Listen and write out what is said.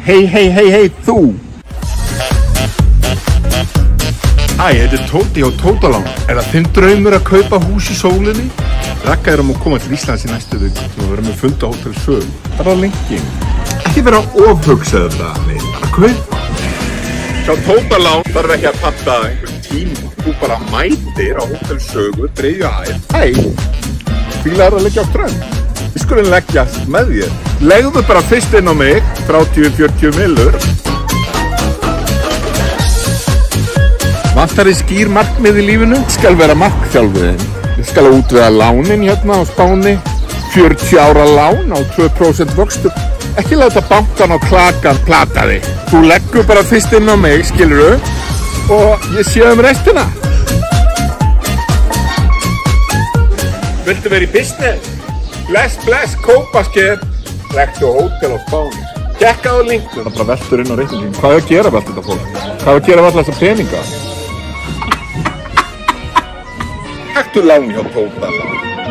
Hei, þú! Æ, þetta er Tóti á Tótalán. Er það þinn draumur að kaupa hús í sólinni? Ragga að koma til Íslands í næstu viku og við verðum að funda á Hótel Sögu. Það er lengi. Ekki vera að ofhugsa þetta, nei, bara kaupa. Hjá Tótalán þarf ekki að panta einhvern tíma. Þú bara mætir á Hótel Sögu, 3. hæð. Hei, fílar að leggja á strönd. Við skulum leggjast með þér. Legðu bara fyrst inn á mig, 30-40 millur. Vantar þið skýr markmið í lífinu? Skal vera markþjálfiðinn. Ég skal útvega lánin hérna á Spáni. 40 ára lán á 2% vöxtur. Ekki láta bankan og klakan plata þig. Þú leggur bara fyrst inn á mig, skilurðu? Og ég sé restina. Viltu vera í business? Bless, kópasker. Leggtu á hótel á Spáni. Gekka á linknum. Það bara veltur inn á reikningin. Hvað er að gera með allt þetta fólk? Hvað er að gera með alla þessa peninga? Taktu lán hjá Tótalán.